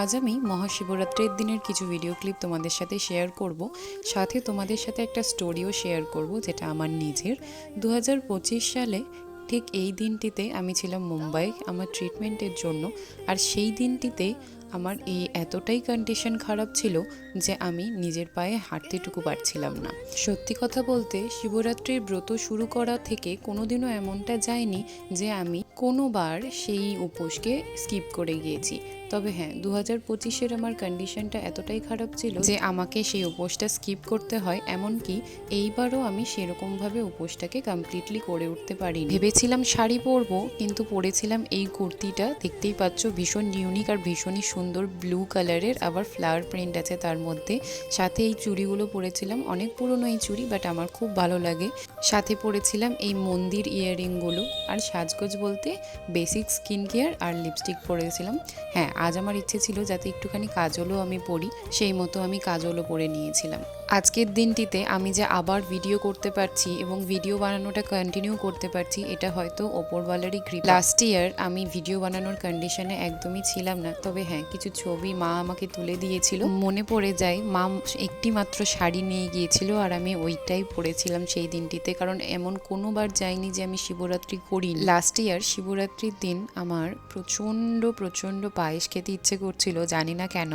আজ আমি মহাশিবরাত্রির দিনের কিছু ভিডিও ক্লিপ তোমাদের সাথে শেয়ার করব, সাথে তোমাদের সাথে একটা স্টোরিও শেয়ার করব যেটা আমার নিজের। 2025 সালে ঠিক এই দিনটিতে আমি ছিলাম মুম্বাই আমার ট্রিটমেন্টের জন্য। আর সেই দিনটিতে আমার এই এতটাই কন্ডিশন খারাপ ছিল যে আমি নিজের পায়ে হাঁটতেটুকু পারছিলাম না। সত্যি কথা বলতে শিবরাত্রির ব্রত শুরু করা থেকে কোনোদিনও এমনটা যায়নি যে আমি কোনোবার সেই উপোসকে স্কিপ করে গিয়েছি। তবে হ্যাঁ, 2025-এর আমার কন্ডিশনটা এতটাই খারাপ ছিল যে আমাকে সেই উপোসটা স্কিপ করতে হয়। এমনকি এইবারও আমি সেরকমভাবে উপোসটাকে কমপ্লিটলি করে উঠতে পারিনি। ভেবেছিলাম শাড়ি পরবো, কিন্তু পরেছিলাম এই কুর্তিটা। দেখতেই পাচ্ছ, ভীষণ ইউনিক আর ভীষণই সুন্দর ব্লু কালারের, আবার ফ্লাওয়ার প্রিন্ট আছে তার মধ্যে। সাথে এই চুড়িগুলো পরেছিলাম, অনেক পুরনো এই চুড়ি, বাট আমার খুব ভালো লাগে। সাথে পরেছিলাম এই মন্দির ইয়াররিংগুলো। আর সাজগোজ বলতে বেসিক স্কিন কেয়ার আর লিপস্টিক পরেছিলাম। হ্যাঁ, আজ আমার ইচ্ছে ছিল যাতে একটুখানি কাজলও আমি পরি, সেই মতো আমি কাজলও পরে নিয়েছিলাম। আজকের দিনটিতে আমি যে আবার ভিডিও করতে পারছি এবং ভিডিও বানানোটা কন্টিনিউ করতে পারছি, এটা হয়তো ওপরওয়ালারই কৃপা। লাস্ট ইয়ার আমি ভিডিও বানানোর কন্ডিশনে একদমই ছিলাম না। তবে হ্যাঁ, কিছু ছবি মা আমাকে তুলে দিয়েছিল, মনে পড়ে যায়। মা একটি মাত্র শাড়ি নিয়ে গিয়েছিল আর আমি ওইটাই পরেছিলাম সেই দিনটিতে, কারণ এমন কোনোবার যাইনি যে আমি শিবরাত্রি করি। লাস্ট ইয়ার শিবরাত্রির দিন আমার প্রচণ্ড পায়েস খেতে ইচ্ছে করছিল, জানি না কেন।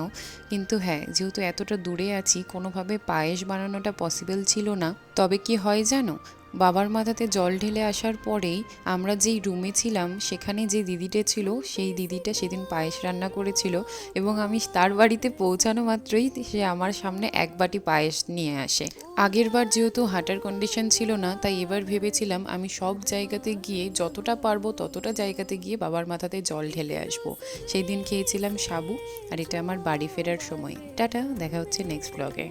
কিন্তু হ্যাঁ, যেহেতু এতটা দূরে আছি, কোনোভাবে পায়েস বানানোটা পসিবল ছিল না। তবে কি হয় জানো, বাবার মাথাতে জল ঢেলে আসার পরেই আমরা যেই রুমে ছিলাম সেখানে যে দিদিটা ছিল, সেই দিদিটা সেদিন পায়েস রান্না করেছিল এবং আমি তার বাড়িতে পৌঁছানো মাত্রই সে আমার সামনে এক বাটি পায়েস নিয়ে আসে। আগের বার যেহেতু হাঁটার কন্ডিশন ছিল না, তাই এবার ভেবেছিলাম আমি সব জায়গাতে গিয়ে যতটা পারবো ততটা জায়গাতে গিয়ে বাবার মাথাতে জল ঢেলে আসবো। সেই দিন খেয়েছিলাম সাবু। আর এটা আমার বাড়ি ফেরার সময়। টাটা, দেখা হচ্ছে নেক্সট ব্লগে।